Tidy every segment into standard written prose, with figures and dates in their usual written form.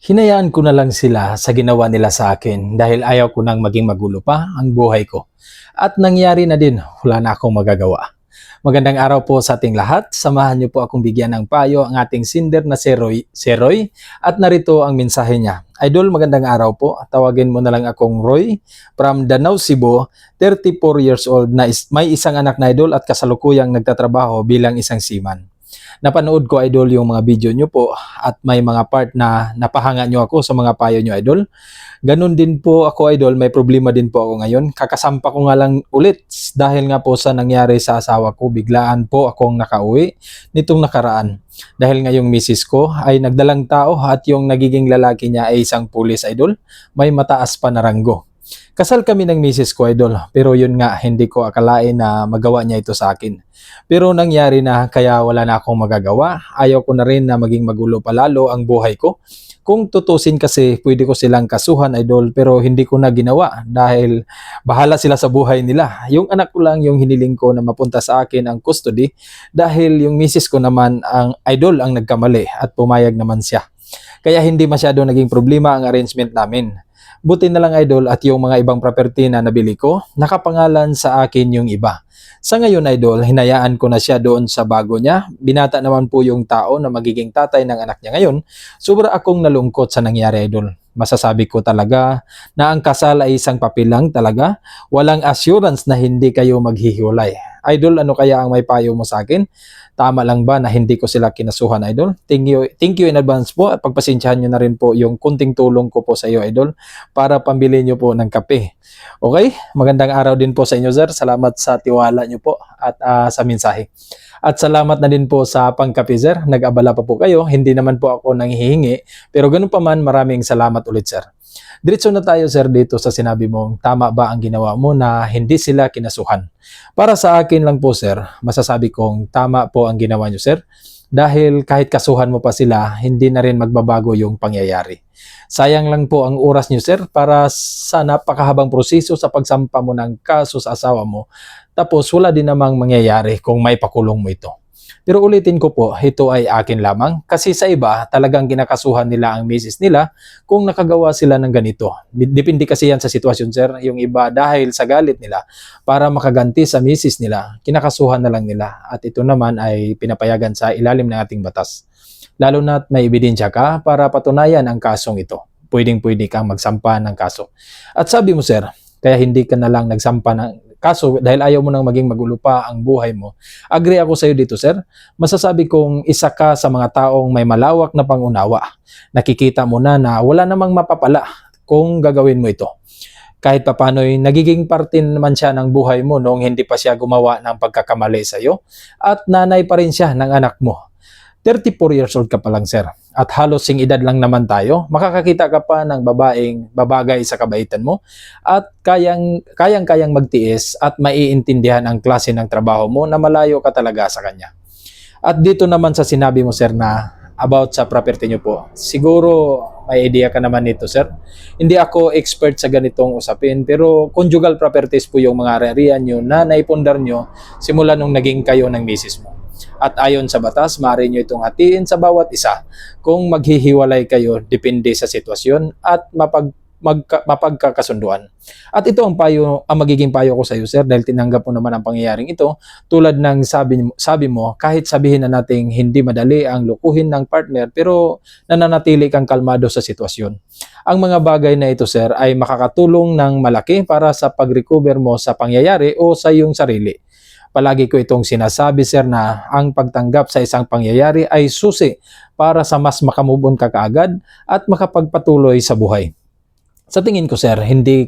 Hinayaan ko na lang sila sa ginawa nila sa akin dahil ayaw ko nang maging magulo pa ang buhay ko. At nangyari na din, wala na akong magagawa. Magandang araw po sa ating lahat. Samahan niyo po akong bigyan ng payo ang ating sinder na si Roy at narito ang mensahe niya. Idol, magandang araw po. Tawagin mo na lang akong Roy from Danau, Cebu, 34 years old na may isang anak na idol at kasalukuyang nagtatrabaho bilang isang seaman. Napanood ko idol yung mga video nyo po at may mga part na napahanga nyo ako sa mga payo nyo idol. Ganun din po ako idol, may problema din po ako ngayon. Kakasampa ko nga lang ulit dahil nga po sa nangyari sa asawa ko, biglaan po akong nakauwi nitong nakaraan. Dahil nga yung misis ko ay nagdalang tao at yung nagiging lalaki niya ay isang pulis idol, may mataas pa na ranggo. Kasal kami ng misis ko idol, pero yun nga hindi ko akalain na magawa niya ito sa akin. Pero nangyari na kaya wala na akong magagawa. Ayaw ko na rin na maging magulo palalo ang buhay ko. Kung tutusin kasi pwede ko silang kasuhan idol pero hindi ko na ginawa dahil bahala sila sa buhay nila. Yung anak ko lang yung hiniling ko na mapunta sa akin ang custody dahil yung misis ko naman ang idol ang nagkamali at pumayag naman siya. Kaya hindi masyado naging problema ang arrangement namin. Buti na lang idol at yung mga ibang property na nabili ko, nakapangalan sa akin yung iba. Sa ngayon idol, hinayaan ko na siya doon sa bago niya. Binata naman po yung tao na magiging tatay ng anak niya ngayon. Sobra akong nalungkot sa nangyari idol. Masasabi ko talaga na ang kasal ay isang papel lang talaga. Walang assurance na hindi kayo maghihiwalay. Idol, ano kaya ang may payo mo sa akin? Tama lang ba na hindi ko sila kinasuhan, idol? Thank you in advance po at pagpasensyahan nyo na rin po yung kunting tulong ko po sa iyo, idol, para pambili nyo po ng kape. Okay? Magandang araw din po sa inyo, sir. Salamat sa tiwala nyo po at sa mensahe. At salamat na din po sa pangkape, sir. Nag-abala pa po kayo. Hindi naman po ako nanghihingi. Pero ganun pa man, maraming salamat ulit, sir. Diretso na tayo sir dito sa sinabi mong tama ba ang ginawa mo na hindi sila kinasuhan. Para sa akin lang po sir, masasabi kong tama po ang ginawa nyo sir dahil kahit kasuhan mo pa sila, hindi na rin magbabago yung pangyayari. Sayang lang po ang oras nyo sir para sa napakahabang proseso sa pagsampa mo ng kaso sa asawa mo tapos wala din namang mangyayari kung may pakulong mo ito. Pero ulitin ko po, ito ay akin lamang kasi sa iba talagang ginakasuhan nila ang misis nila kung nakagawa sila ng ganito. Depende kasi yan sa sitwasyon sir. Yung iba dahil sa galit nila para makaganti sa misis nila, kinakasuhan na lang nila at ito naman ay pinapayagan sa ilalim ng ating batas. Lalo na't may ebidensya ka para patunayan ang kasong ito. Pwedeng-pwede kang magsampa ng kaso. At sabi mo sir, kaya hindi ka na lang nagsampa ng kaso dahil ayaw mo nang maging magulo pa ang buhay mo. Agree ako sa iyo dito sir. Masasabi kong isa ka sa mga taong may malawak na pangunawa. Nakikita mo na wala namang mapapala kung gagawin mo ito. Kahit papano'y nagiging parte naman siya ng buhay mo noong hindi pa siya gumawa ng pagkakamali sa iyo at nanay pa rin siya ng anak mo. 34 years old ka pa lang sir at halos sing edad lang naman tayo, makakakita ka pa ng babaeng babagay sa kabaitan mo at kayang magtiis at maiintindihan ang klase ng trabaho mo na malayo ka talaga sa kanya. At dito naman sa sinabi mo sir na about sa property nyo po, siguro may idea ka naman nito sir. Hindi ako expert sa ganitong usapin pero conjugal properties po yung mga ari-arian nyo na naipundar nyo simula nung naging kayo ng misis mo. At ayon sa batas, maaari nyo itong hatiin sa bawat isa. Kung maghihiwalay kayo, depende sa sitwasyon at mapagkakasunduan. At ito ang magiging payo ko sa iyo, sir, dahil tinanggap mo naman ang pangyayaring ito. Tulad ng sabi mo, kahit sabihin na nating hindi madali ang lukuhin ng partner, pero nananatili kang kalmado sa sitwasyon. Ang mga bagay na ito, sir, ay makakatulong ng malaki para sa pag-recover mo sa pangyayari o sa iyong sarili. Palagi ko itong sinasabi sir na ang pagtanggap sa isang pangyayari ay susi para sa mas makamubon ka kaagad at makapagpatuloy sa buhay. Sa tingin ko sir, hindi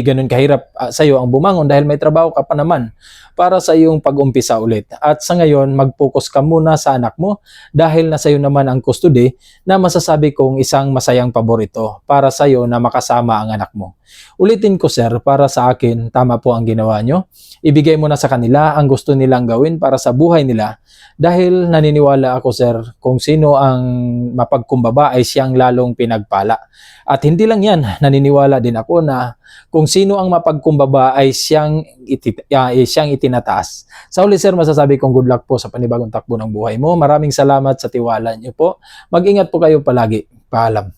ganun kahirap sa iyo ang bumangon dahil may trabaho ka pa naman para sa iyong pag-umpisa ulit. At sa ngayon, mag-focus ka muna sa anak mo dahil nasa iyo naman ang custody na masasabi kong isang masayang paborito para sa iyo na makasama ang anak mo. Ulitin ko sir, para sa akin, tama po ang ginawa nyo. Ibigay mo na sa kanila ang gusto nilang gawin para sa buhay nila dahil naniniwala ako sir kung sino ang mapagkumbaba ay siyang lalong pinagpala. At hindi lang yan, naniniwala din ako na kung sino ang mapagkumbaba ay siyang itinataas. Sa huli sir, masasabi kong good luck po sa panibagong takbo ng buhay mo. Maraming salamat sa tiwala niyo po. Mag-ingat po kayo palagi. Paalam.